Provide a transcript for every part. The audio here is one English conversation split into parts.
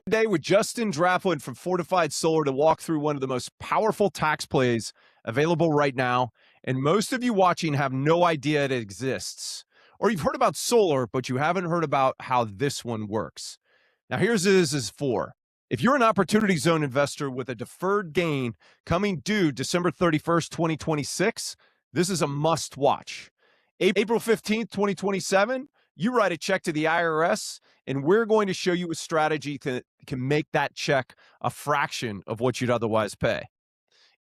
Today with Justin Draplin from Fortified Solar to walk through one of the most powerful tax plays available right now. And most of you watching have no idea it exists. Or you've heard about solar, but you haven't heard about how this one works. Now, here's what this is for. If you're an opportunity zone investor with a deferred gain coming due December 31st, 2026, this is a must watch. April 15th, 2027, you write a check to the IRS, and we're going to show you a strategy that can make that check a fraction of what you'd otherwise pay.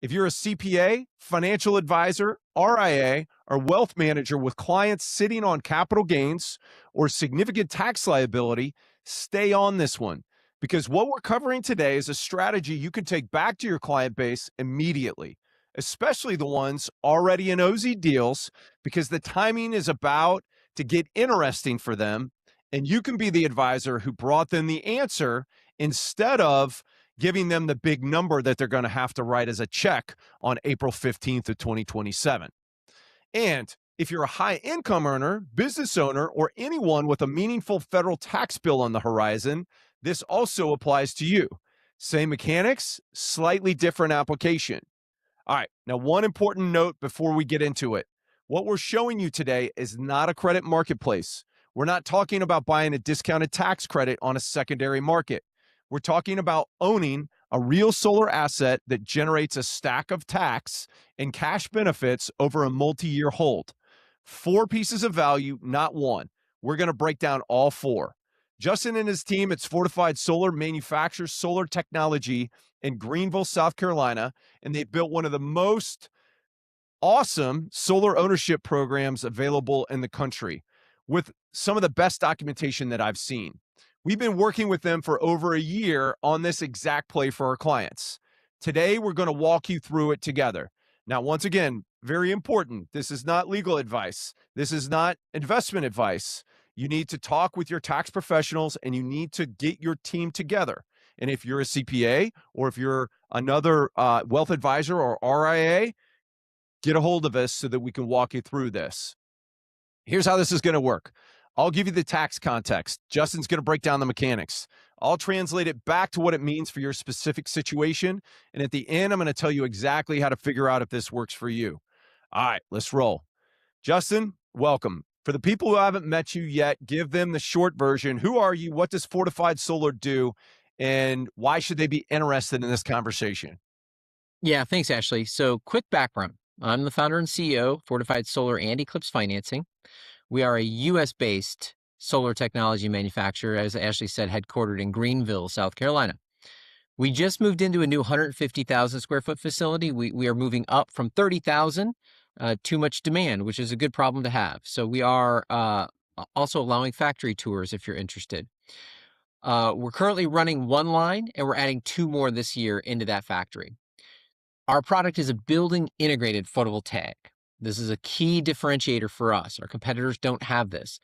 If you're a CPA, financial advisor, RIA, or wealth manager with clients sitting on capital gains or significant tax liability, stay on this one, because what we're covering today is a strategy you can take back to your client base immediately, especially the ones already in OZ deals, because the timing is about to get interesting for them, and you can be the advisor who brought them the answer instead of giving them the big number that they're going to have to write as a check on April 15th of 2027. And if you're a high income earner, business owner, or anyone with a meaningful federal tax bill on the horizon, this also applies to you. Same mechanics, slightly different application. All right, now one important note before we get into it. What we're showing you today is not a credit marketplace. We're not talking about buying a discounted tax credit on a secondary market. We're talking about owning a real solar asset that generates a stack of tax and cash benefits over a multi-year hold. 4 pieces of value, not one. We're going to break down all 4. Justin and his team at Fortified Solar manufactures solar technology in Greenville, South Carolina, and they've built one of the most awesome solar ownership programs available in the country with some of the best documentation that I've seen. We've been working with them for over a year on this exact play for our clients. Today, we're going to walk you through it together. Now, once again, very important. This is not legal advice. This is not investment advice. You need to talk with your tax professionals and you need to get your team together. And if you're a CPA or if you're another wealth advisor or RIA, get a hold of us so that we can walk you through this. Here's how this is going to work. I'll give you the tax context. Justin's going to break down the mechanics. I'll translate it back to what it means for your specific situation. And at the end, I'm going to tell you exactly how to figure out if this works for you. All right, let's roll. Justin, welcome. For the people who haven't met you yet, give them the short version. Who are you? What does Fortified Solar do? And why should they be interested in this conversation? Yeah, thanks, Ashley. So quick background. I'm the founder and CEO of Fortified Solar and Eclipse Financing. We are a U.S.-based solar technology manufacturer, as Ashley said, headquartered in Greenville, South Carolina. We just moved into a new 150,000 square foot facility. We are moving up from 30,000, too much demand, which is a good problem to have. So we are also allowing factory tours if you're interested. We're currently running 1 line, and we're adding 2 more this year into that factory. Our product is a building integrated photovoltaic. This is a key differentiator for us. Our competitors don't have this.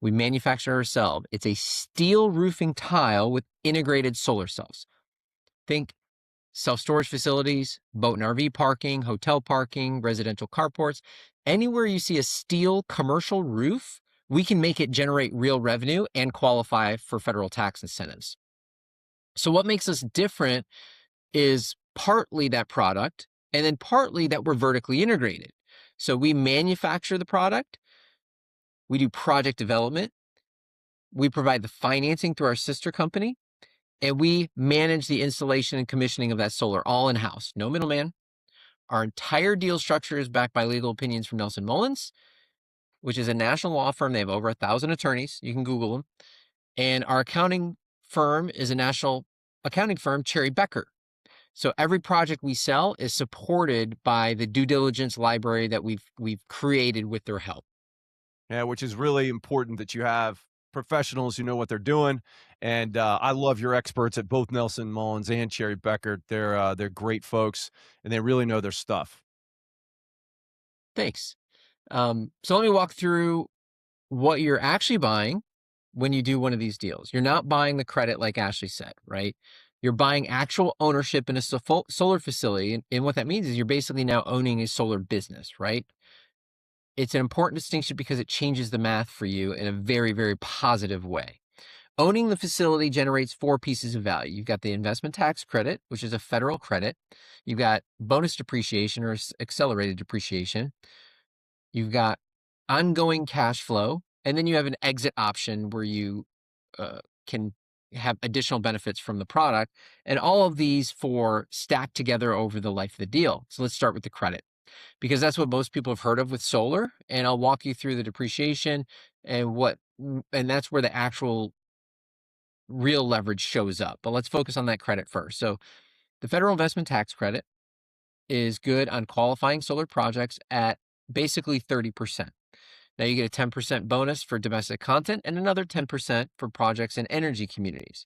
We manufacture ourselves. It's a steel roofing tile with integrated solar cells. Think self-storage facilities, boat and RV parking, hotel parking, residential carports. Anywhere you see a steel commercial roof, we can make it generate real revenue and qualify for federal tax incentives. So what makes us different is partly that product, and then partly that we're vertically integrated. So we manufacture the product, we do project development, we provide the financing through our sister company, and we manage the installation and commissioning of that solar all in-house, no middleman. Our entire deal structure is backed by legal opinions from Nelson Mullins, which is a national law firm. They have over 1,000 attorneys. You can Google them. And our accounting firm is a national accounting firm, Cherry Becker. So every project we sell is supported by the due diligence library that we've created with their help. Yeah, which is really important that you have professionals who know what they're doing. And I love your experts at both Nelson Mullins and Cherry Becker. They're great folks, and they really know their stuff. Thanks. So let me walk through what you're actually buying when you do one of these deals. You're not buying the credit like Ashley said, right? You're buying actual ownership in a solar facility. And what that means is you're basically now owning a solar business, right? It's an important distinction because it changes the math for you in a very, very positive way. owning the facility generates 4 pieces of value. You've got the investment tax credit, which is a federal credit. You've got bonus depreciation or accelerated depreciation. You've got ongoing cash flow, and then you have an exit option where you can have additional benefits from the product, and all of these four stack together over the life of the deal. So let's start with the credit, because that's what most people have heard of with solar, and I'll walk you through the depreciation and that's where the actual real leverage shows up. But let's focus on that credit first. So the federal investment tax credit is good on qualifying solar projects at basically 30%. Now you get a 10% bonus for domestic content and another 10% for projects in energy communities.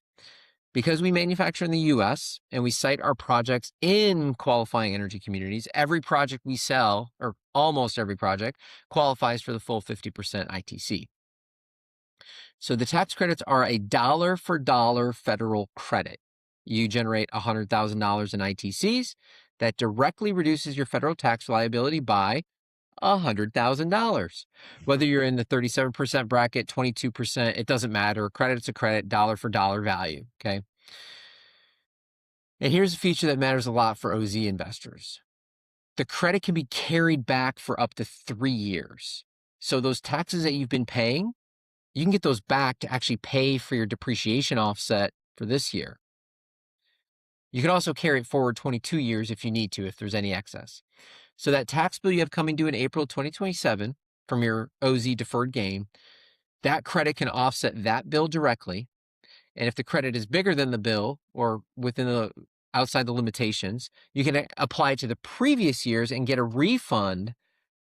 Because we manufacture in the US and we site our projects in qualifying energy communities, every project we sell, or almost every project, qualifies for the full 50% ITC. So the tax credits are a dollar for dollar federal credit. You generate $100,000 in ITCs. That directly reduces your federal tax liability by $100,000. Whether you're in the 37% bracket, 22%, it doesn't matter. Credit's a credit, dollar for dollar value, okay? And here's a feature that matters a lot for OZ investors. The credit can be carried back for up to 3 years. So those taxes that you've been paying, you can get those back to actually pay for your depreciation offset for this year. You can also carry it forward 22 years if you need to, if there's any excess. So that tax bill you have coming due in April 2027 from your OZ deferred gain, that credit can offset that bill directly. And if the credit is bigger than the bill or outside the limitations, you can apply it to the previous years and get a refund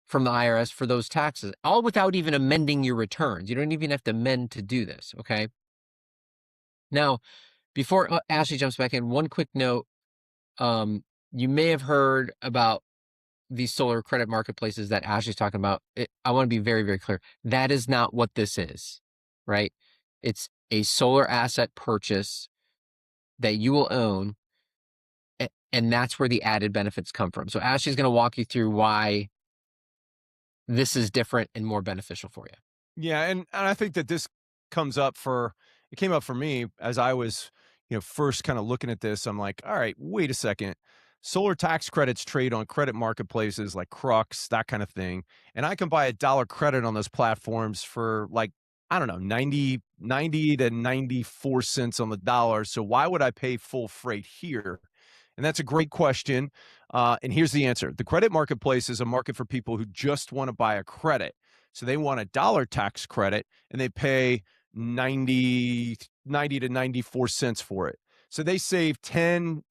from the IRS for those taxes, all without even amending your returns. You don't even have to amend to do this, okay? Now, before Ashley jumps back in, one quick note. You may have heard about these solar credit marketplaces that Ashley's talking about. I want to be very, very clear. That is not what this is, right? It's a solar asset purchase that you will own, and that's where the added benefits come from. So Ashley's going to walk you through why this is different and more beneficial for you. Yeah, and I think that this came up for me as I was, first kind of looking at this. I'm like, all right, wait a second. Solar tax credits trade on credit marketplaces like Crux, that kind of thing. And I can buy a dollar credit on those platforms for like, I don't know, 90 to 94 cents on the dollar. So why would I pay full freight here? And that's a great question. And here's the answer. The credit marketplace is a market for people who just want to buy a credit. So they want a dollar tax credit and they pay 90 to 94 cents for it. So they save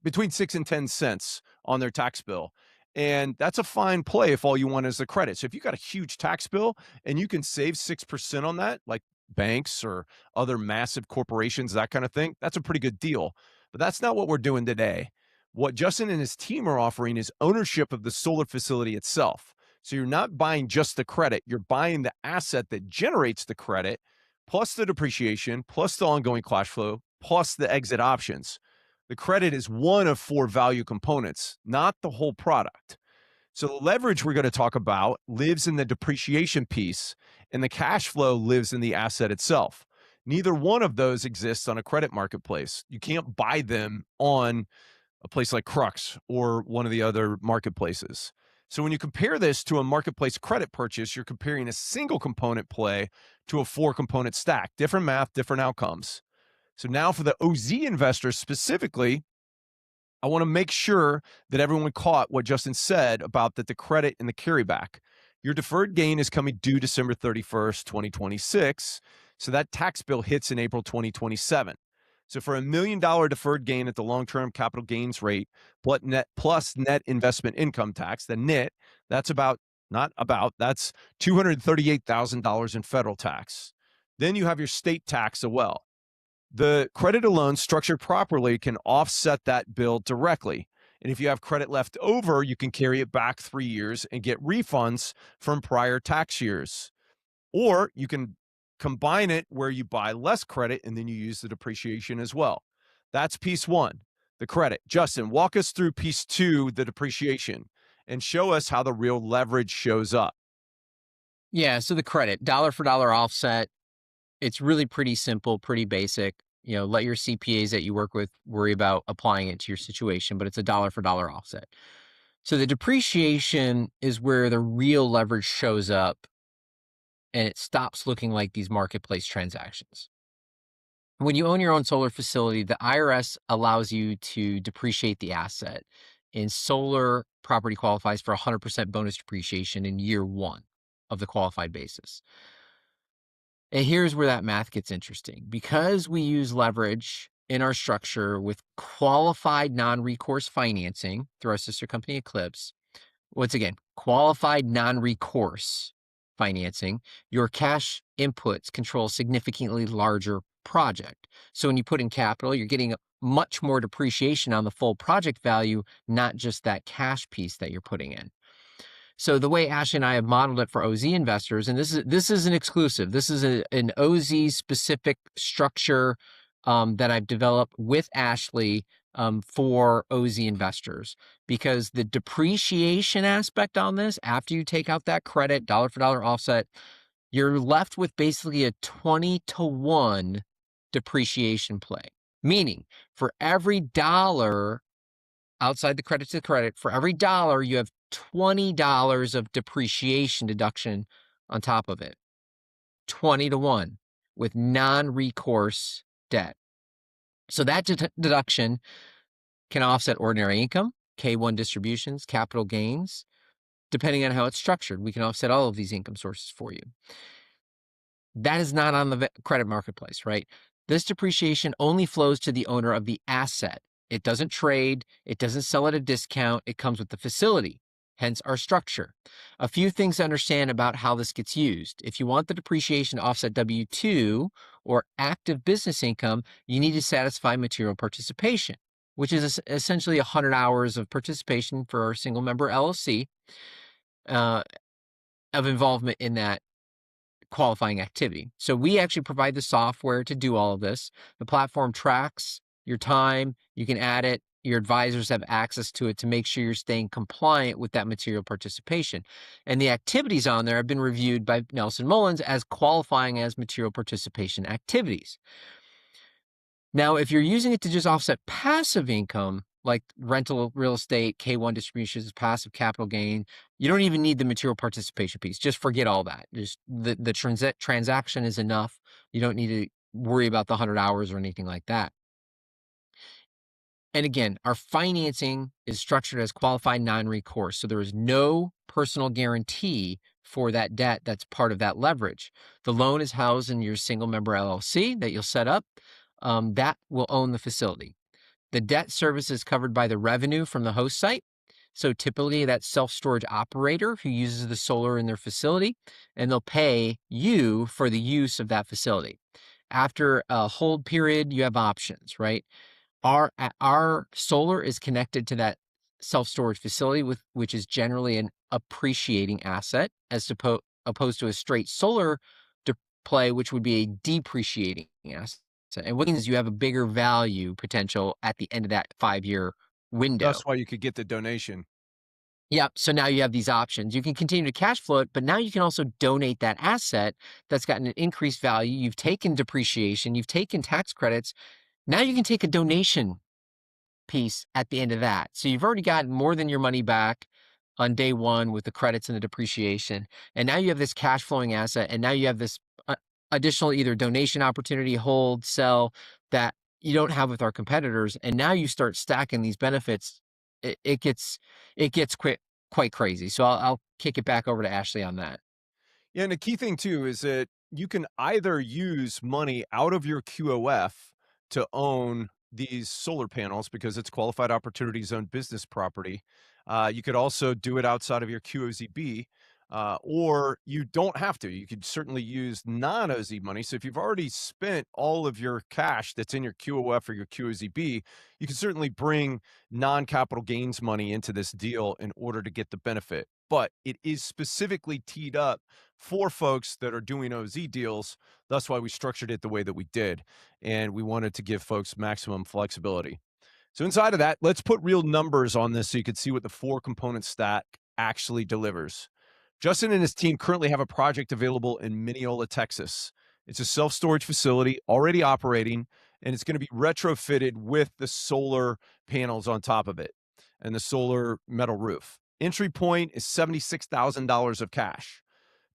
between 6 and 10 cents on their tax bill. And that's a fine play if all you want is the credit. So if you got a huge tax bill and you can save 6% on that, like banks or other massive corporations, that kind of thing, that's a pretty good deal. But that's not what we're doing today. What Justin and his team are offering is ownership of the solar facility itself. So you're not buying just the credit, you're buying the asset that generates the credit, plus the depreciation, plus the ongoing cash flow, plus the exit options. The credit is one of 4 value components, not the whole product. So the leverage we're going to talk about lives in the depreciation piece, and the cash flow lives in the asset itself. Neither one of those exists on a credit marketplace. You can't buy them on a place like Crux or one of the other marketplaces. So when you compare this to a marketplace credit purchase, you're comparing a single component play to a 4-component stack. Different math, different outcomes. So now for the OZ investors specifically, I want to make sure that everyone caught what Justin said about the credit and the carryback. Your deferred gain is coming due December 31st, 2026. So that tax bill hits in April 2027. So for $1 million deferred gain at the long-term capital gains rate, plus net investment income tax, the NIT, that's that's $238,000 in federal tax. Then you have your state tax as well. The credit alone, structured properly, can offset that bill directly. And if you have credit left over, you can carry it back 3 years and get refunds from prior tax years. Or you can combine it where you buy less credit and then you use the depreciation as well. That's piece 1, the credit. Justin, walk us through piece 2, the depreciation, and show us how the real leverage shows up. Yeah, so the credit, dollar for dollar offset, It's really pretty simple, pretty basic. Let your CPAs that you work with worry about applying it to your situation, but it's a dollar for dollar offset. So the depreciation is where the real leverage shows up and it stops looking like these marketplace transactions. When you own your own solar facility, the IRS allows you to depreciate the asset. And solar property qualifies for 100% bonus depreciation in year one of the qualified basis. And here's where that math gets interesting. Because we use leverage in our structure with qualified non-recourse financing through our sister company Eclipse, once again, qualified non-recourse financing, your cash inputs control a significantly larger project. So when you put in capital, you're getting much more depreciation on the full project value, not just that cash piece that you're putting in. So the way Ashley and I have modeled it for OZ investors, and this is an exclusive. This is an OZ specific structure that I've developed with Ashley for OZ investors, because the depreciation aspect on this, after you take out that credit, dollar for dollar offset, you're left with basically a 20-to-1 depreciation play. Meaning, for every dollar outside the credit to credit, for every dollar, you have $20 of depreciation deduction on top of it. 20-to-1 with non-recourse debt. So that deduction can offset ordinary income, K-1 distributions, capital gains. Depending on how it's structured, we can offset all of these income sources for you. That is not on the credit marketplace, right? This depreciation only flows to the owner of the asset. It doesn't trade. It doesn't sell at a discount. It comes with the facility, hence our structure. A few things to understand about how this gets used. If you want the depreciation to offset W-2 or active business income, you need to satisfy material participation, which is essentially 100 hours of participation for our single member LLC of involvement in that qualifying activity. So we actually provide the software to do all of this. The platform tracks your time. You can add it. Your advisors have access to it to make sure you're staying compliant with that material participation. And the activities on there have been reviewed by Nelson Mullins as qualifying as material participation activities. Now, if you're using it to just offset passive income, like rental real estate, K-1 distributions, passive capital gain, you don't even need the material participation piece. Just forget all that. Just the transaction is enough. You don't need to worry about the 100 hours or anything like that. And again, our financing is structured as qualified non-recourse. So there is no personal guarantee for that debt that's part of that leverage. The loan is housed in your single member LLC that you'll set up. That will own the facility. The debt service is covered by the revenue from the host site. So typically that self-storage operator who uses the solar in their facility, and they'll pay you for the use of that facility. After a hold period, you have options, right? Our solar is connected to that self-storage facility, which is generally an appreciating asset, as opposed to a straight solar play, which would be a depreciating asset. And what means you have a bigger value potential at the end of that 5-year window. That's why you could get the donation. Yep. So now you have these options. You can continue to cash flow it, but now you can also donate that asset that's gotten an increased value. You've taken depreciation, you've taken tax credits. Now you can take a donation piece at the end of that. So you've already gotten more than your money back on day one with the credits and the depreciation. And now you have this cash flowing asset. And now you have this additional either donation opportunity, hold, sell, that you don't have with our competitors. And now you start stacking these benefits. It gets quite crazy. So I'll kick it back over to Ashley on that. Yeah, and the key thing too is that you can either use money out of your QOF to own these solar panels because it's qualified opportunity zone business property. You could also do it outside of your QOZB, or you don't have to. You could certainly use non-OZ money. So if you've already spent all of your cash that's in your QOF or your QOZB, you can certainly bring non-capital gains money into this deal in order to get the benefit. But it is specifically teed up for folks that are doing OZ deals. That's why we structured it the way that we did. And we wanted to give folks maximum flexibility. So inside of that, let's put real numbers on this so you can see what the 4-component stack actually delivers. Justin and his team currently have a project available in Mineola, Texas. It's a self-storage facility already operating, and it's going to be retrofitted with the solar panels on top of it and the solar metal roof. Entry point is $76,000 of cash.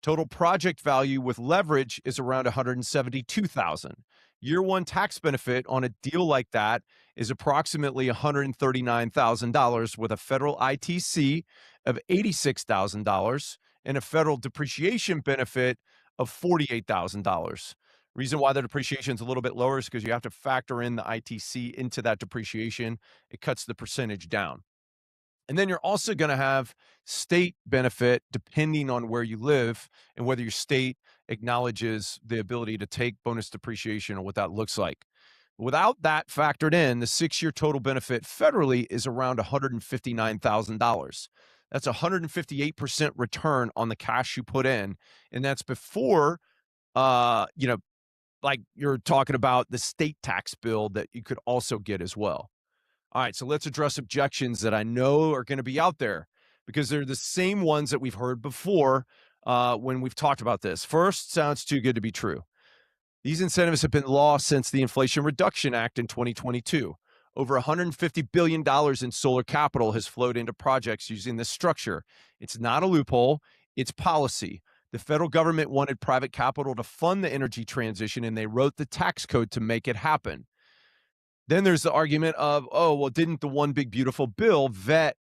Total project value with leverage is around 172,000. Year one tax benefit on a deal like that is approximately $139,000 with a federal ITC of $86,000 and a federal depreciation benefit of $48,000. Reason why the depreciation is a little bit lower is because you have to factor in the ITC into that depreciation. It cuts the percentage down. And then you're also going to have state benefit depending on where you live and whether your state acknowledges the ability to take bonus depreciation or what that looks like. Without that factored in, the 6-year total benefit federally is around $159,000. That's a 158% return on the cash you put in. And that's before, like you're talking about the state tax bill that you could also get as well. All right, so let's address objections that I know are going to be out there because they're the same ones that we've heard before when we've talked about this. First, sounds too good to be true. These incentives have been law since the Inflation Reduction Act in 2022. Over $150 billion in solar capital has flowed into projects using this structure. It's not a loophole, it's policy. The federal government wanted private capital to fund the energy transition, and they wrote the tax code to make it happen. Then there's the argument of, oh, well, didn't the one big beautiful bill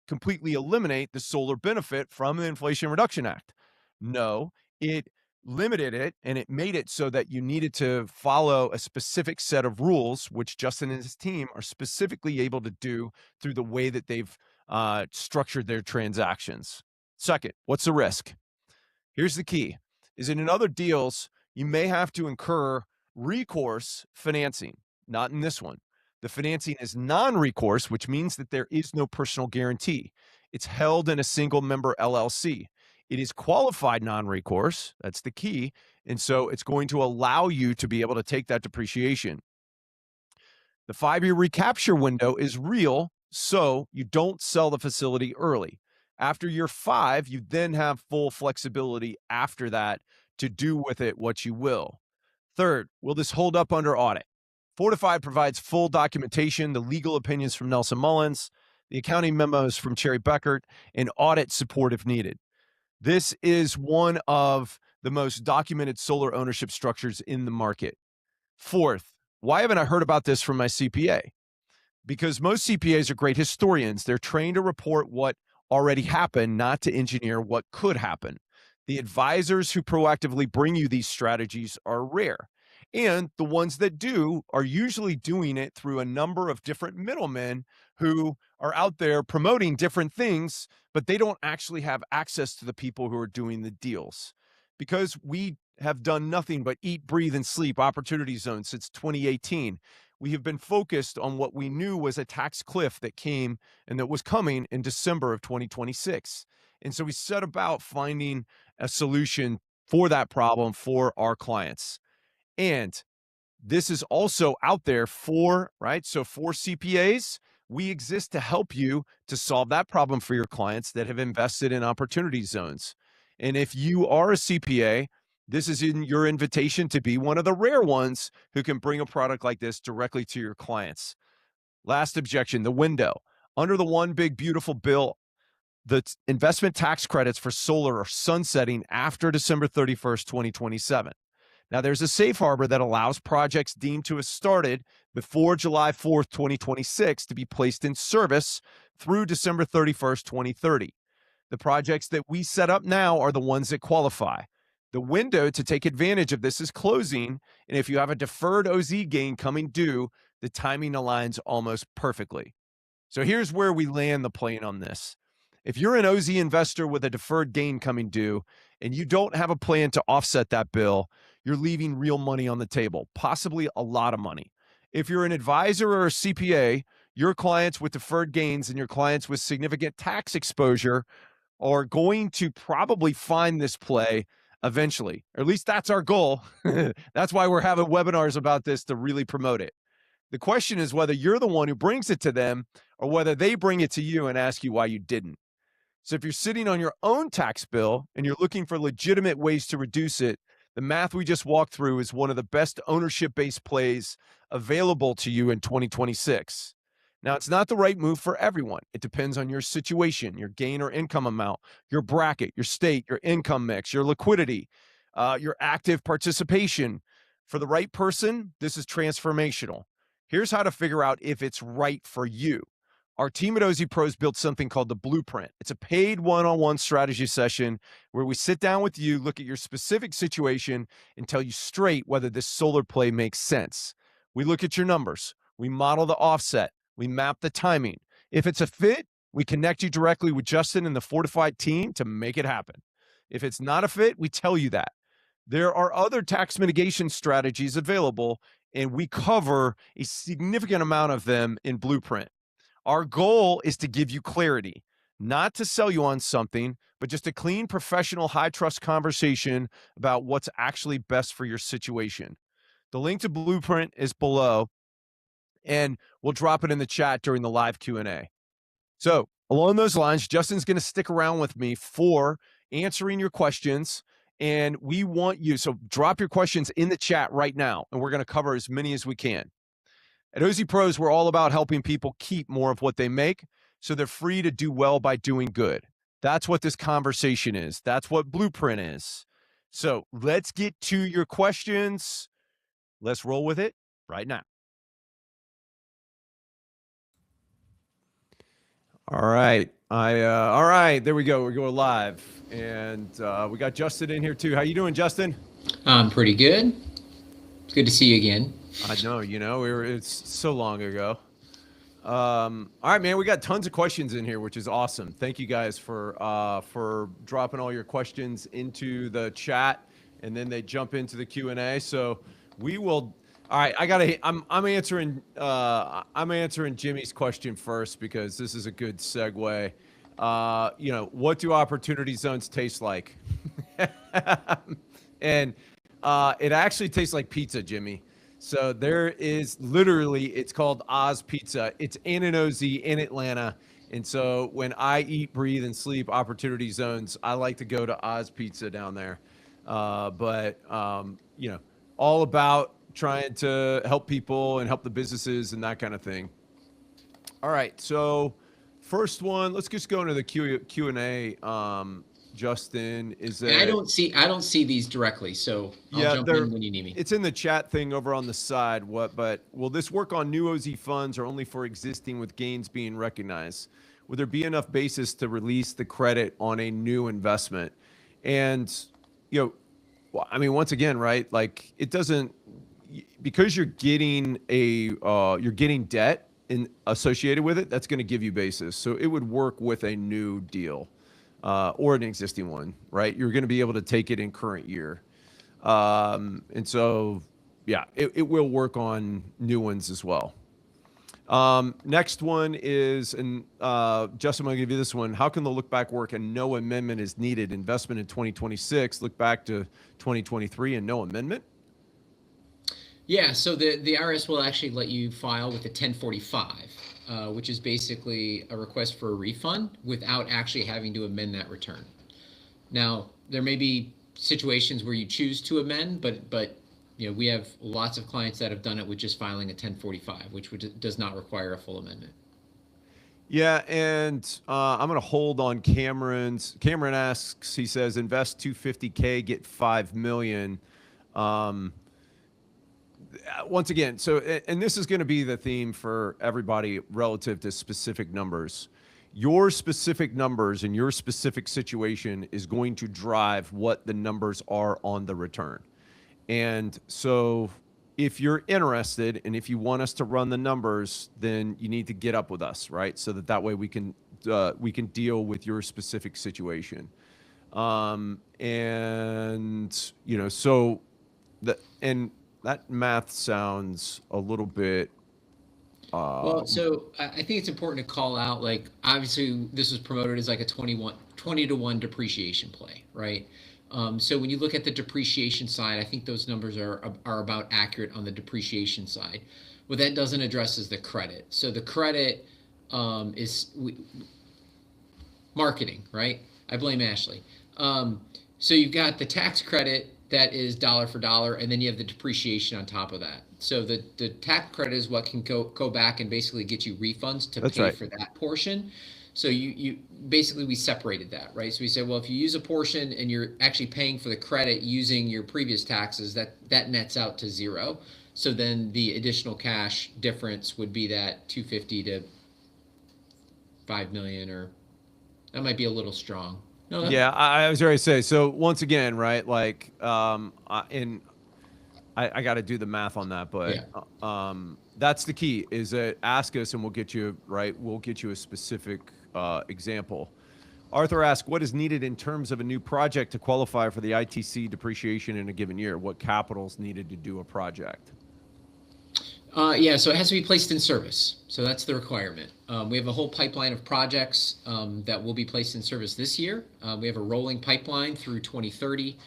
completely eliminate the solar benefit from the Inflation Reduction Act? No, it limited it and it made it so that you needed to follow a specific set of rules, which Justin and his team are specifically able to do through the way that they've structured their transactions. Second, what's the risk? Here's the key, is in other deals, you may have to incur recourse financing, not in this one. The financing is non-recourse, which means that there is no personal guarantee. It's held in a single member LLC. It is qualified non-recourse. That's the key. And so it's going to allow you to be able to take that depreciation. The 5-year recapture window is real, so you don't sell the facility early. After year 5, you then have full flexibility after that to do with it what you will. Third, will this hold up under audit? Fortified provides full documentation, the legal opinions from Nelson Mullins, the accounting memos from Cherry Beckert, and audit support if needed. This is one of the most documented solar ownership structures in the market. Fourth, why haven't I heard about this from my CPA? Because most CPAs are great historians. They're trained to report what already happened, not to engineer what could happen. The advisors who proactively bring you these strategies are rare. And the ones that do are usually doing it through a number of different middlemen who are out there promoting different things, but they don't actually have access to the people who are doing the deals. Because we have done nothing but eat, breathe, and sleep opportunity zones since 2018. We have been focused on what we knew was a tax cliff that came and that was coming in December of 2026. And so we set about finding a solution for that problem for our clients. And this is also out there for, right? So for CPAs, we exist to help you to solve that problem for your clients that have invested in opportunity zones. And if you are a CPA, this is in your invitation to be one of the rare ones who can bring a product like this directly to your clients. Last objection, the window. Under the one big beautiful bill, the investment tax credits for solar are sunsetting after December 31st, 2027. Now, there's a safe harbor that allows projects deemed to have started before July 4th, 2026 to be placed in service through December 31st, 2030. The projects that we set up now are the ones that qualify. The window to take advantage of this is closing, and if you have a deferred OZ gain coming due, the timing aligns almost perfectly. So here's where we land the plane on this. If you're an OZ investor with a deferred gain coming due and you don't have a plan to offset that bill, you're leaving real money on the table, possibly a lot of money. If you're an advisor or a CPA, your clients with deferred gains and your clients with significant tax exposure are going to probably find this play eventually, or at least that's our goal. That's why we're having webinars about this to really promote it. The question is whether you're the one who brings it to them or whether they bring it to you and ask you why you didn't. So if you're sitting on your own tax bill and you're looking for legitimate ways to reduce it, The math we just walked through is one of the best ownership-based plays available to you in 2026. Now, it's not the right move for everyone. It depends on your situation, your gain or income amount, your bracket, your state, your income mix, your liquidity, your active participation. For the right person, this is transformational. Here's how to figure out if it's right for you. Our team at OZPros built something called the Blueprint. It's a paid one-on-one strategy session where we sit down with you, look at your specific situation, and tell you straight whether this solar play makes sense. We look at your numbers. We model the offset. We map the timing. If it's a fit, we connect you directly with Justin and the Fortified team to make it happen. If it's not a fit, we tell you that. There are other tax mitigation strategies available, and we cover a significant amount of them in Blueprint. Our goal is to give you clarity, not to sell you on something, but just a clean, professional, high trust conversation about what's actually best for your situation. The link to Blueprint is below, and we'll drop it in the chat during the live Q&A. So along those lines, Justin's going to stick around with me for answering your questions, and we want you, so drop your questions in the chat right now, and we're going to cover as many as we can. At OZPros, we're all about helping people keep more of what they make so they're free to do well by doing good. That's what this conversation is. That's what Blueprint is. So let's get to your questions. Let's roll with it right now. All right. All right. There we go. We're going live. And we got Justin in here too. How you doing, Justin? I'm pretty good. It's good to see you again. I know, it's so long ago. All right, man, we got tons of questions in here, which is awesome. Thank you guys for dropping all your questions into the chat, and then they jump into the Q&A. So we will. All right, I'm answering Jimmy's question first because this is a good segue. What do opportunity zones taste like? And it actually tastes like pizza, Jimmy. So there is literally, it's called Oz Pizza. It's in an OZ in Atlanta. And so when I eat, breathe, and sleep opportunity zones, I like to go to Oz Pizza down there. But all about trying to help people and help the businesses and that kind of thing. All right. So first one, let's just go into the Q&A. Justin, is that? I don't see these directly, so I'll jump in when you need me. It's in the chat thing over on the side. But will this work on new OZ funds or only for existing with gains being recognized? Would there be enough basis to release the credit on a new investment? And once again, right? Like it doesn't, because you're getting debt associated with it. That's going to give you basis. So it would work with a new deal. Or an existing one, right? You're going to be able to take it in current year. And so, yeah, it will work on new ones as well. Next one is, and Justin, I'm going to give you this one. How can the look back work and no amendment is needed? Investment in 2026, look back to 2023 and no amendment? Yeah, so the IRS will actually let you file with a 1045. Which is basically a request for a refund without actually having to amend that return. Now, there may be situations where you choose to amend, but we have lots of clients that have done it with just filing a 1045, which does not require a full amendment. Yeah, and I'm going to hold on Cameron's. Cameron asks, he says, invest $250K, get $5 million. Once again, so, and this is going to be the theme for everybody relative to specific numbers. Your specific numbers and your specific situation is going to drive what the numbers are on the return. And so if you're interested and if you want us to run the numbers, then you need to get up with us, right? So that way we can deal with your specific situation. That math sounds a little bit. Well, so I think it's important to call out, like, obviously this was promoted as like a 20-to-1 depreciation play, right? So when you look at the depreciation side, I think those numbers are about accurate on the depreciation side. What that doesn't address is the credit. So the credit is marketing, right? I blame Ashley. So you've got the tax credit that is dollar for dollar, and then you have the depreciation on top of that. So the tax credit is what can go back and basically get you refunds to That's pay right. for that portion. So you basically, we separated that, right? So we said, well, if you use a portion and you're actually paying for the credit using your previous taxes, that nets out to zero. So then the additional cash difference would be that 250 to 5 million, or that might be a little strong. No, Yeah, I was ready to say. So once again, right? Like, and I got to do the math on that, but yeah. that's the key. Is that ask us and we'll get you right. We'll get you a specific example. Arthur asks, what is needed in terms of a new project to qualify for the ITC depreciation in a given year? What capital is needed to do a project? Yeah, so it has to be placed in service. So that's the requirement. We have a whole pipeline of projects that will be placed in service this year. We have a rolling pipeline through 2030.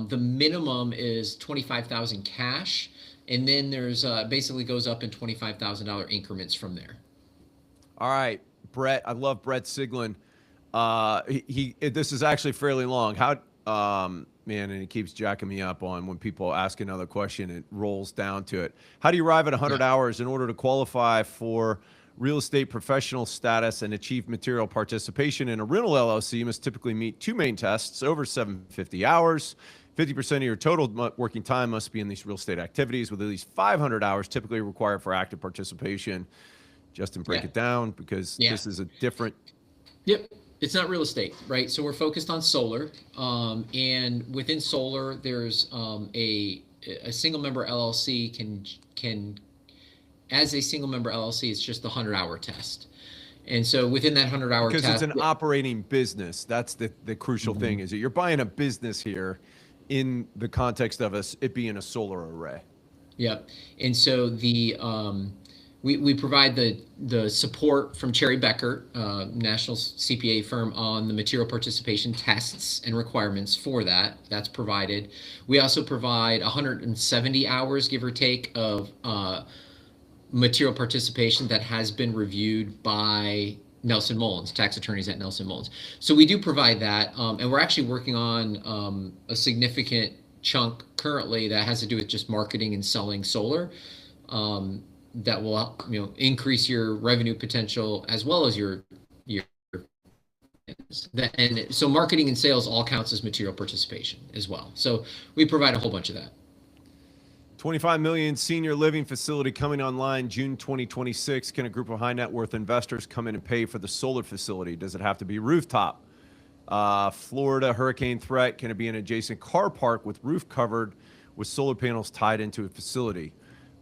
The minimum is 25,000 cash, and then there's basically goes up in $25,000 increments from there. All right, Brett. I love Brett Siglin. This is actually fairly long. How man, and it keeps jacking me up on when people ask another question, it rolls down to it. How do you arrive at 100 hours in order to qualify for real estate professional status and achieve material participation in a rental LLC? You must typically meet two main tests over 750 hours. 50% of your total working time must be in these real estate activities, with at least 500 hours typically required for active participation. Justin, break it down, because this is a different. Yep. It's not real estate, right? So we're focused on solar, and within solar, there's a single member LLC can as a single member LLC, it's just the 100-hour test. And so within that 100-hour test, because it's an operating business, that's the crucial thing, is that you're buying a business here in the context of it being a solar array. Yep. And so we provide the support from Cherry Becker, national CPA firm, on the material participation tests and requirements for that. That's provided. We also provide 170 hours, give or take, of material participation that has been reviewed by Nelson Mullins, tax attorneys at Nelson Mullins. So we do provide that, and we're actually working on a significant chunk currently that has to do with just marketing and selling solar. That will increase your revenue potential as well as your and so marketing and sales all counts as material participation as well. So we provide a whole bunch of that. 25 million senior living facility coming online June 2026. Can a group of high net worth investors come in and pay for the solar facility? Does it have to be rooftop? Florida hurricane threat. Can it be an adjacent car park with roof covered with solar panels tied into a facility?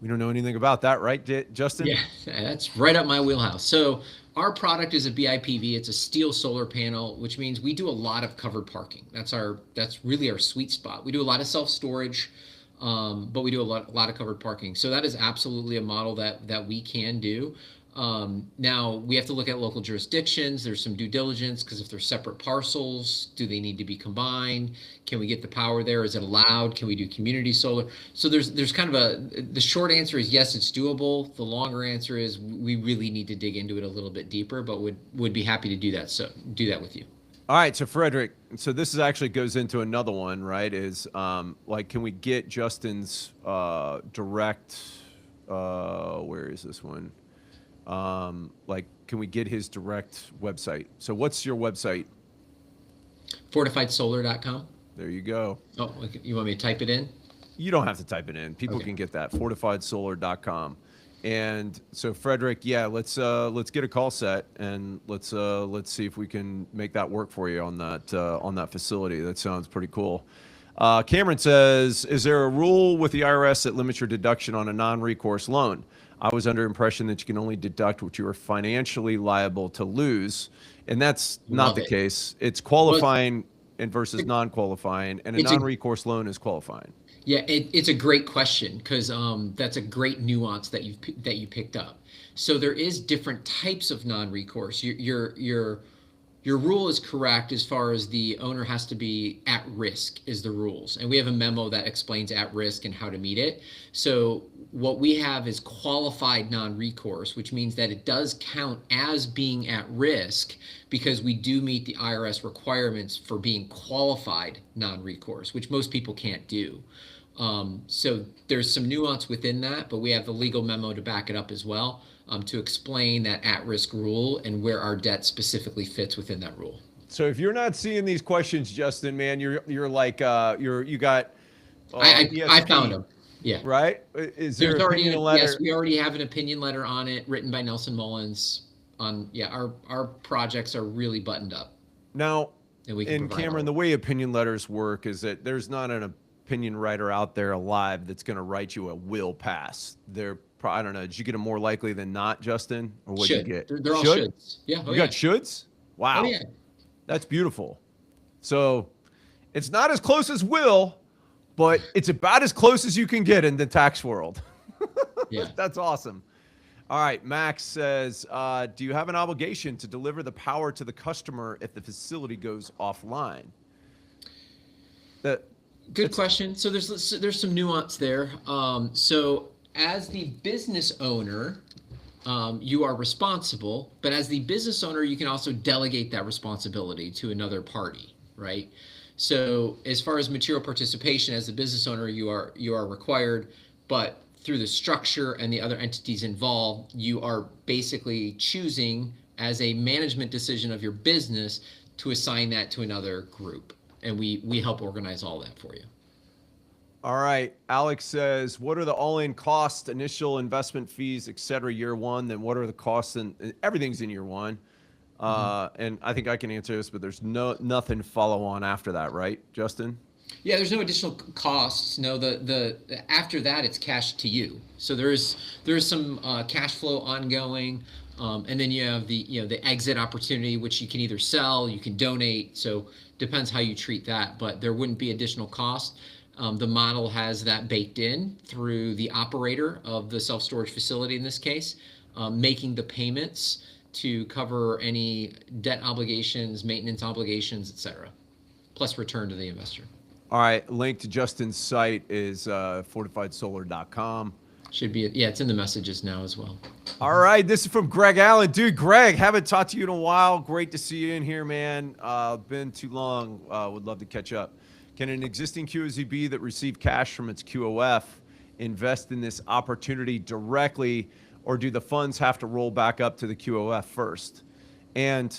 We don't know anything about that, right, Justin? Yeah, that's right up my wheelhouse. So our product is a BIPV. It's a steel solar panel, which means we do a lot of covered parking. That's really our sweet spot. We do a lot of self-storage, but we do a lot of covered parking. So that is absolutely a model that we can do. Now we have to look at local jurisdictions. There's some due diligence, because if they're separate parcels, do they need to be combined? Can we get the power there? Is it allowed? Can we do community solar? So there's kind of the short answer is yes, it's doable. The longer answer is we really need to dig into it a little bit deeper, but would be happy to do that. So do that with you. All right, so Frederick, so this is actually goes into another one, right? Is like, can we get Justin's direct? Where is this one? Like, can we get his direct website? So what's your website? FortifiedSolar.com. There you go. Oh, you want me to type it in? You don't have to type it in. People can get that. FortifiedSolar.com. And so Frederick, yeah, let's get a call set, and let's see if we can make that work for you on that facility. That sounds pretty cool. Cameron says, is there a rule with the IRS that limits your deduction on a non-recourse loan? I was under impression that you can only deduct what you are financially liable to lose, and that's not the case. It's qualifying and versus non-qualifying, and a non-recourse loan is qualifying. Yeah, it's a great question, because that's a great nuance that you picked up. So there is different types of non-recourse. Your Your rule is correct as far as the owner has to be at risk is the rules. And we have a memo that explains at risk and how to meet it. So what we have is qualified non-recourse, which means that it does count as being at risk because we do meet the IRS requirements for being qualified non-recourse, which most people can't do. So there's some nuance within that, but we have the legal memo to back it up as well. To explain that at-risk rule and where our debt specifically fits within that rule. So if you're not seeing these questions, Justin, man, you're like you got. I found them. Yeah. Right. Is there There's already letter? Yes, we already have an opinion letter on it, written by Nelson Mullins. Our projects are really buttoned up. Now, and Cameron, the way opinion letters work is that there's not an opinion writer out there alive that's going to write you a will pass. I don't know. Did you get them more likely than not, Justin? Or what did you get? They're all shoulds. Yeah. You got shoulds? Wow. Oh, yeah. That's beautiful. So it's not as close as will, but it's about as close as you can get in the tax world. Yeah. That's awesome. All right. Max says, do you have an obligation to deliver the power to the customer if the facility goes offline? Good question. So there's some nuance there. So as the business owner, you are responsible, but as the business owner, you can also delegate that responsibility to another party, right? So as far as material participation, as the business owner, you are required, but through the structure and the other entities involved, you are basically choosing as a management decision of your business to assign that to another group. And we help organize all that for you. All right. Alex says, what are the all-in costs, initial investment fees, et cetera, year one? Then what are the costs? And everything's in year one. And I think I can answer this, but there's nothing follow on after that, right, Justin? Yeah, there's no additional costs. No, the after that it's cash to you. So there's some cash flow ongoing, and then you have the exit opportunity, which you can either sell, you can donate. So depends how you treat that, but there wouldn't be additional cost. The model has that baked in through the operator of the self-storage facility in this case, making the payments to cover any debt obligations, maintenance obligations, etc., plus return to the investor. All right. Link to Justin's site is fortifiedsolar.com. Should be, it's in the messages now as well. All right. This is from Greg Allen. Dude, Greg, haven't talked to you in a while. Great to see you in here, man. Been too long. Would love to catch up. Can an existing QOZB that received cash from its QOF invest in this opportunity directly, or do the funds have to roll back up to the QOF first? And,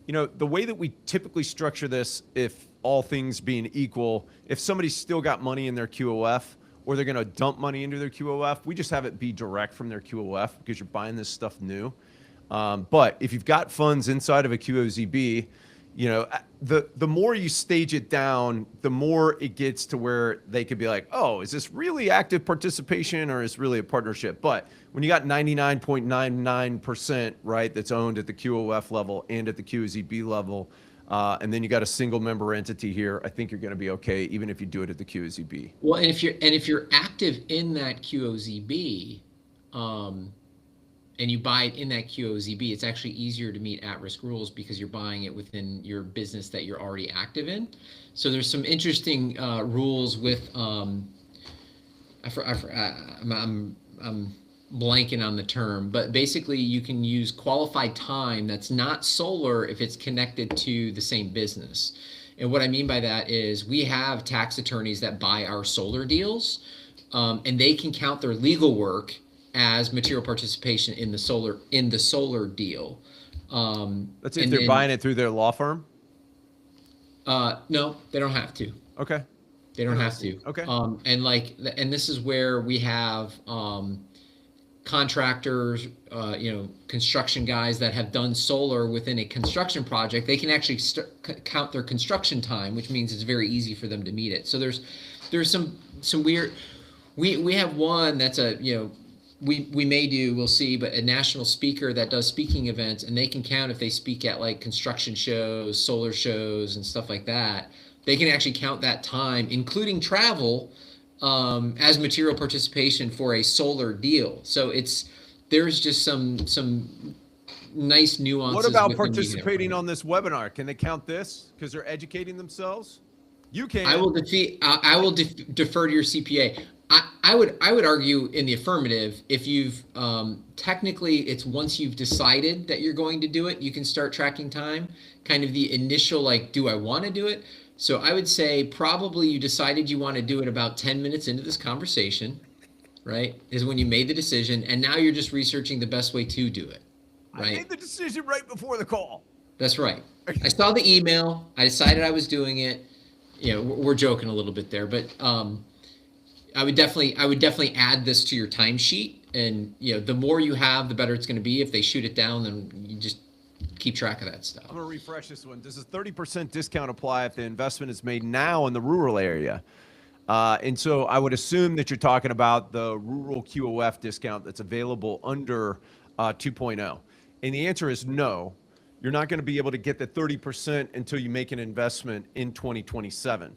the way that we typically structure this, if all things being equal, if somebody's still got money in their QOF or they're going to dump money into their QOF, we just have it be direct from their QOF because you're buying this stuff new. But if you've got funds inside of a QOZB, the more you stage it down, the more it gets to where they could be like, oh, is this really active participation or is it really a partnership? But when you got 99.99%, right, that's owned at the QOF level and at the QOZB level, and then you got a single member entity here, I think you're going to be okay, even if you do it at the QOZB. Well, and if you're active in that QOZB, and you buy it in that QOZB, it's actually easier to meet at-risk rules because you're buying it within your business that you're already active in. So there's some interesting rules with I'm blanking on the term, but basically you can use qualified time that's not solar if it's connected to the same business. And what I mean by that is we have tax attorneys that buy our solar deals, and they can count their legal work as material participation in the solar deal. That's if they're buying it through their law firm? No, they don't have to. Okay. They don't have to. Okay. And this is where we have contractors, construction guys that have done solar within a construction project. They can actually count their construction time, which means it's very easy for them to meet it. So there's some weird. We have one that's we'll see, but a national speaker that does speaking events, and they can count if they speak at like construction shows, solar shows, and stuff like that. They can actually count that time, including travel, as material participation for a solar deal. So there's just some nice nuances. What about within the participating on this webinar? Can they count this because they're educating themselves? You can. I will defer to your CPA. I would argue in the affirmative. If you've technically, it's once you've decided that you're going to do it, you can start tracking time. Kind of the initial, like, do I want to do it? So I would say probably you decided you want to do it about 10 minutes into this conversation, right? Is when you made the decision, and now you're just researching the best way to do it, right? I made the decision right before the call. That's right. I saw the email. I decided I was doing it. You know, we're joking a little bit there, but I would definitely add this to your timesheet, and you know, the more you have, the better it's going to be. If they shoot it down, then you just keep track of that stuff. I'm going to refresh this one. Does a 30% discount apply if the investment is made now in the rural area? And so I would assume that you're talking about the rural QOF discount that's available under 2.0. And the answer is no. You're not going to be able to get the 30% until you make an investment in 2027.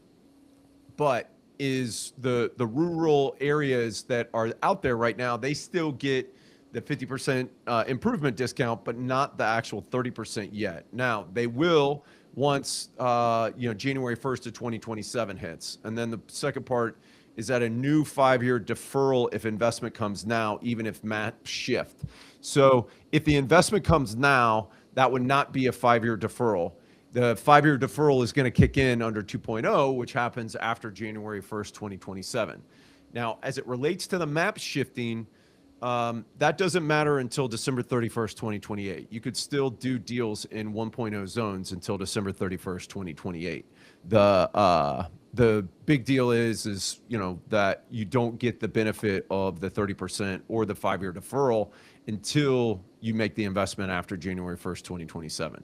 But is the rural areas that are out there right now, they still get the 50% improvement discount, but not the actual 30% yet. Now, they will once January 1st of 2027 hits. And then the second part is that a new 5-year deferral if investment comes now, even if maps shift. So if the investment comes now, that would not be a 5-year deferral. The 5-year deferral is going to kick in under 2.0, which happens after January 1st, 2027. Now, as it relates to the map shifting, that doesn't matter until December 31st, 2028. You could still do deals in 1.0 zones until December 31st, 2028. The big deal is that you don't get the benefit of the 30% or the 5-year deferral until you make the investment after January 1st, 2027.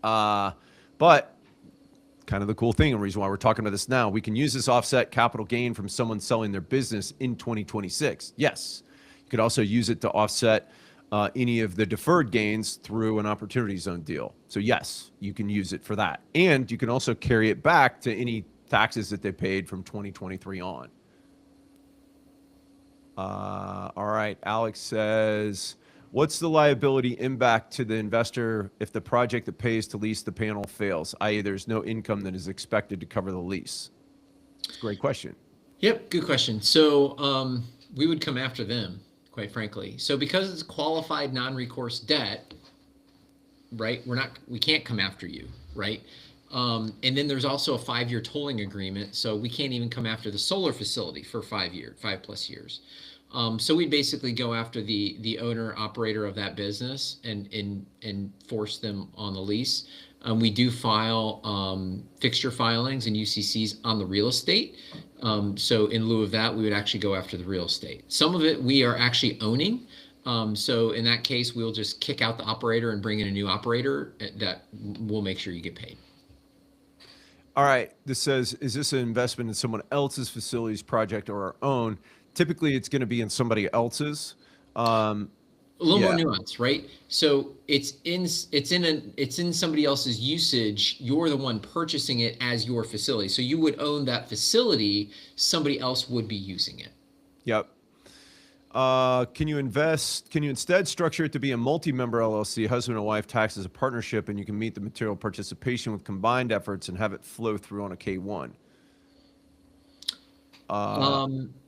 But kind of the cool thing and reason why we're talking about this now, we can use this offset capital gain from someone selling their business in 2026. Yes. You could also use it to offset any of the deferred gains through an opportunity zone deal. So yes, you can use it for that. And you can also carry it back to any taxes that they paid from 2023 on. All right. Alex says, what's the liability impact to the investor if the project that pays to lease the panel fails, i.e. there's no income that is expected to cover the lease? It's a great question. Yep, good question. So we would come after them, quite frankly. So because it's qualified non-recourse debt, right, we can't come after you, right? And then there's also a 5-year tolling agreement, so we can't even come after the solar facility for 5+ years. So we basically go after the owner operator of that business and force them on the lease. We do file fixture filings and UCCs on the real estate. So in lieu of that, we would actually go after the real estate. Some of it we are actually owning. So in that case, we'll just kick out the operator and bring in a new operator that will make sure you get paid. All right. This says, is this an investment in someone else's facilities project or our own? Typically, it's going to be in somebody else's. A little more nuance, right? So it's in somebody else's usage. You're the one purchasing it as your facility. So you would own that facility. Somebody else would be using it. Yep. Can you instead structure it to be a multi-member LLC, husband and wife taxed as a partnership, and you can meet the material participation with combined efforts and have it flow through on a K1?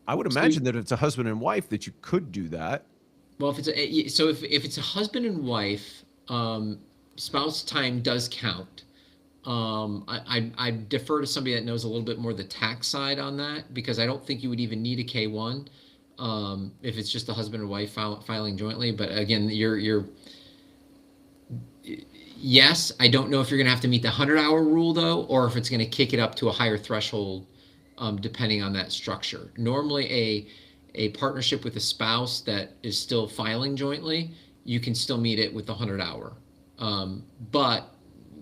I would imagine that if it's a husband and wife that you could do that. Well, if it's a husband and wife, spouse time does count. I defer to somebody that knows a little bit more the tax side on that, because I don't think you would even need a K1 if it's just a husband and wife filing jointly. But again, yes, I don't know if you're going to have to meet the 100-hour rule though, or if it's going to kick it up to a higher threshold, depending on that structure. Normally, a partnership with a spouse that is still filing jointly, you can still meet it with the 100-hour. But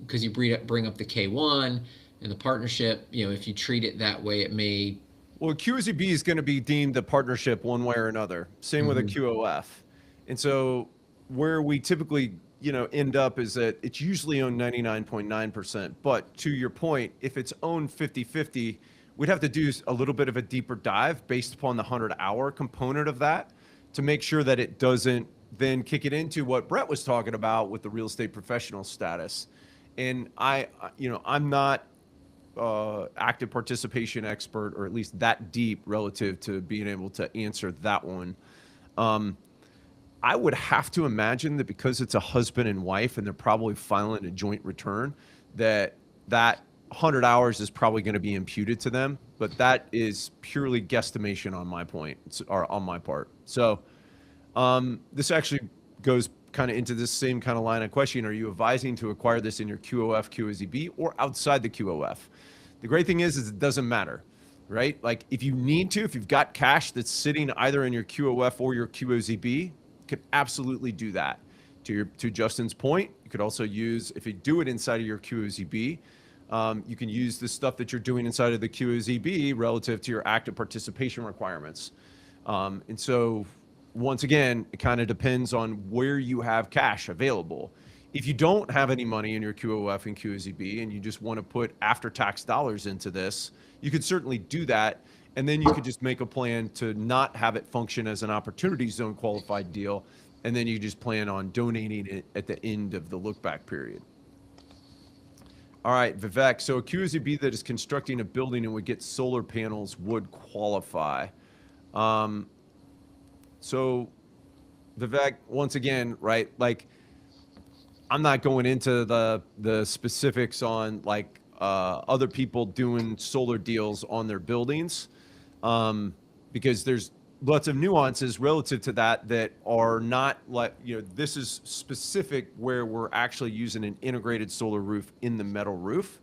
because you bring up the K1 and the partnership, if you treat it that way, it may. Well, a QOZB is going to be deemed a partnership one way or another. Same with a QOF. And so where we typically, end up is that it's usually owned 99.9%. But to your point, if it's owned 50-50, we'd have to do a little bit of a deeper dive based upon the 100-hour component of that to make sure that it doesn't then kick it into what Brett was talking about with the real estate professional status. And I'm not active participation expert, or at least that deep relative to being able to answer that one. I would have to imagine that because it's a husband and wife and they're probably filing a joint return, that 100 hours is probably going to be imputed to them. But that is purely guesstimation on my point, or on my part. So this actually goes kind of into this same kind of line of questioning. Are you advising to acquire this in your QOF, QOZB, or outside the QOF? The great thing is it doesn't matter, right? Like if you need to, if you've got cash that's sitting either in your QOF or your QOZB, you can absolutely do that. To Justin's point, you could also use, if you do it inside of your QOZB, you can use the stuff that you're doing inside of the QOZB relative to your active participation requirements. And so once again, it kind of depends on where you have cash available. If you don't have any money in your QOF and QOZB and you just want to put after-tax dollars into this, you could certainly do that. And then you could just make a plan to not have it function as an opportunity zone qualified deal. And then you just plan on donating it at the end of the look-back period. All right, Vivek. So a QOZB that is constructing a building and would get solar panels would qualify. So Vivek, once again, right, like I'm not going into the specifics on like other people doing solar deals on their buildings, because there's lots of nuances relative to that are not like, this is specific where we're actually using an integrated solar roof in the metal roof.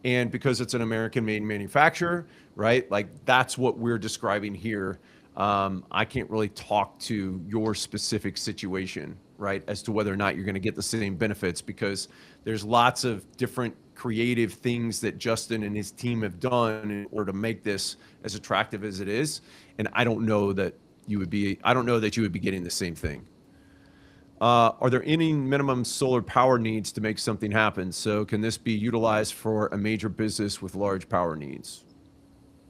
And because it's an American-made manufacturer, right, like that's what we're describing here. I can't really talk to your specific situation, right, as to whether or not you're going to get the same benefits, because there's lots of different creative things that Justin and his team have done in order to make this as attractive as it is. And I don't know that you would be getting the same thing. Are there any minimum solar power needs to make something happen? So can this be utilized for a major business with large power needs?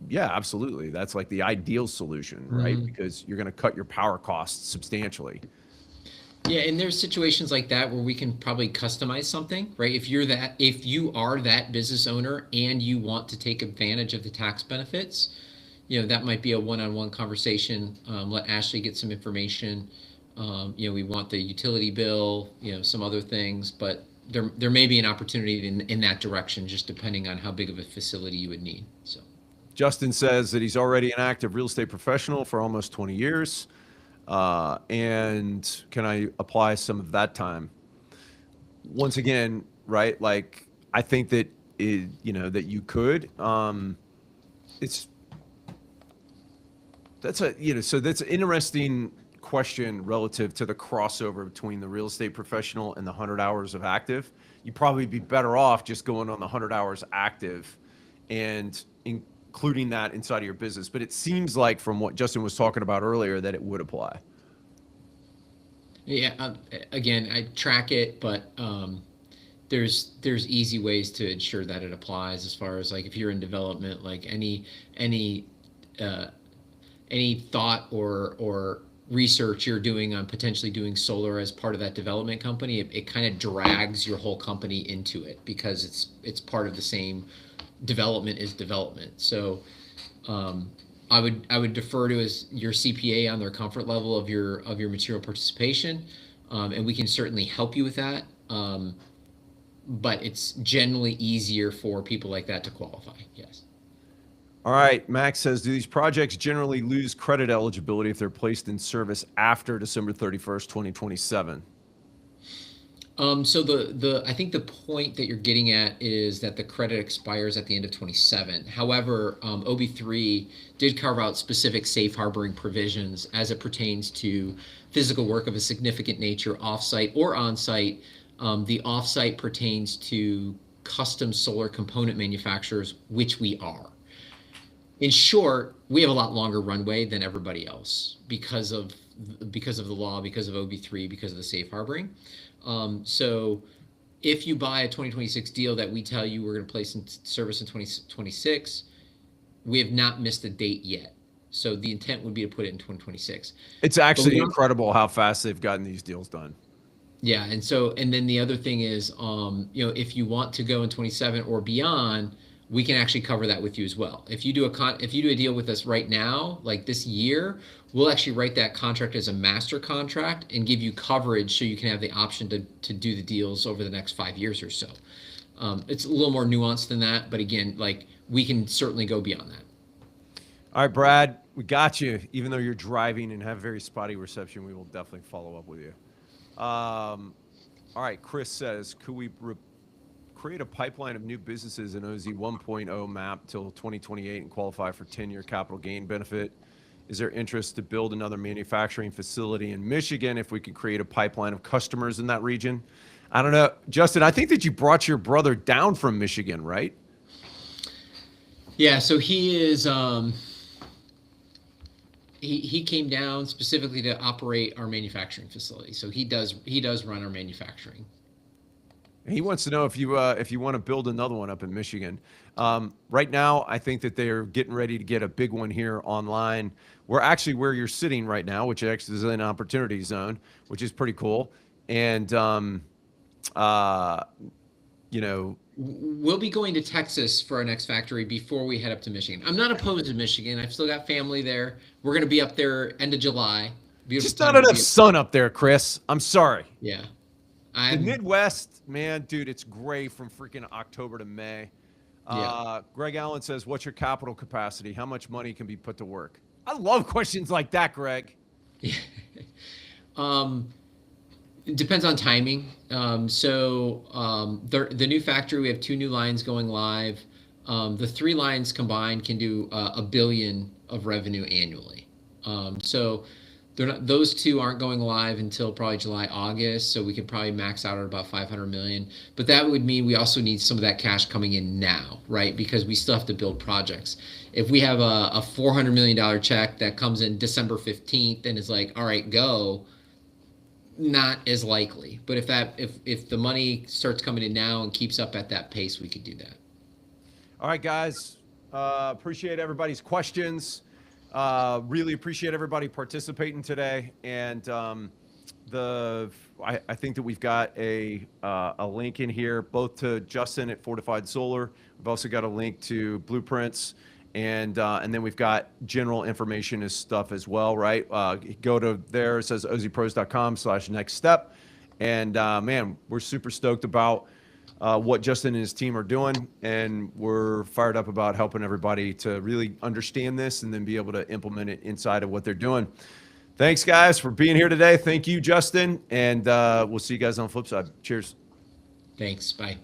Yeah, absolutely. That's like the ideal solution, right? Mm-hmm. Because you're going to cut your power costs substantially. Yeah, and there's situations like that where we can probably customize something, right? If you are that business owner and you want to take advantage of the tax benefits, that might be a one-on-one conversation. Let Ashley get some information. We want the utility bill, some other things, but there may be an opportunity in that direction, just depending on how big of a facility you would need. So. Justin says that he's already an active real estate professional for almost 20 years. And can I apply some of that time? Once again, right? Like, I think that that you could. That's an interesting question relative to the crossover between the real estate professional and the 100 hours of active. You'd probably be better off just going on the 100 hours active and including that inside of your business. But it seems like from what Justin was talking about earlier that it would apply. Yeah, again, I track it, but there's easy ways to ensure that it applies, as far as like if you're in development, like any thought or research you're doing on potentially doing solar as part of that development company, it kind of drags your whole company into it, because it's part of the same development is development. So I would defer to your CPA on their comfort level of your material participation, and we can certainly help you with that. But it's generally easier for people like that to qualify. Yes. All right. Max says, do these projects generally lose credit eligibility if they're placed in service after December 31st, 2027? So I think the point that you're getting at is that the credit expires at the end of 27. However, OB3 did carve out specific safe harboring provisions as it pertains to physical work of a significant nature, offsite or onsite. The offsite pertains to custom solar component manufacturers, which we are. In short, we have a lot longer runway than everybody else because of the law, because of OB3, because of the safe harboring. So if you buy a 2026 deal that we tell you we're going to place in service in 2026, we have not missed a date yet. So the intent would be to put it in 2026. It's But actually incredible how fast they've gotten these deals done. yeah, and then the other thing is, if you want to go in 27 or beyond, we can actually cover that with you as well. If you do a deal with us right now, like this year, we'll actually write that contract as a master contract and give you coverage so you can have the option to do the deals over the next 5 years or so. It's a little more nuanced than that, but again, like we can certainly go beyond that. All right, Brad, we got you. Even though you're driving and have very spotty reception, we will definitely follow up with you. All right, Chris says, could we create a pipeline of new businesses in OZ 1.0 map till 2028 and qualify for 10-year capital gain benefit? Is there interest to build another manufacturing facility in Michigan if we could create a pipeline of customers in that region? I don't know. Justin, I think that you brought your brother down from Michigan, right? Yeah, so he is he came down specifically to operate our manufacturing facility. So he does run our manufacturing. He wants to know if you want to build another one up in Michigan. Right now, I think that they're getting ready to get a big one here online. We're actually where you're sitting right now, which actually is an opportunity zone, which is pretty cool. And we'll be going to Texas for our next factory before we head up to Michigan. I'm not opposed to Michigan. I've still got family there. We're going to be up there end of July. Beautiful just not enough sun up there, Chris. I'm sorry. Yeah. The Midwest, man, dude, it's gray from freaking October to May. Yeah. Greg Allen says, what's your capital capacity? How much money can be put to work? I love questions like that, Greg. It depends on timing. The new factory, we have 2 new lines going live. The 3 lines combined can do $1 billion of revenue annually. Those 2 aren't going live until probably July, August. So we could probably max out at about 500 million. But that would mean we also need some of that cash coming in now, right? Because we still have to build projects. If we have a $400 million check that comes in December 15th and is like, all right, go, not as likely. But if the money starts coming in now and keeps up at that pace, we could do that. All right, guys. Appreciate everybody's questions. Really appreciate everybody participating today. And I think that we've got a link in here, both to Justin at Fortified Solar. We've also got a link to Blueprints. And then we've got general information and stuff as well, right? Go to there. It says OZPros.com/next step. And man, we're super stoked about what Justin and his team are doing. And we're fired up about helping everybody to really understand this and then be able to implement it inside of what they're doing. Thanks, guys, for being here today. Thank you, Justin. And we'll see you guys on the flip side. Cheers. Thanks. Bye.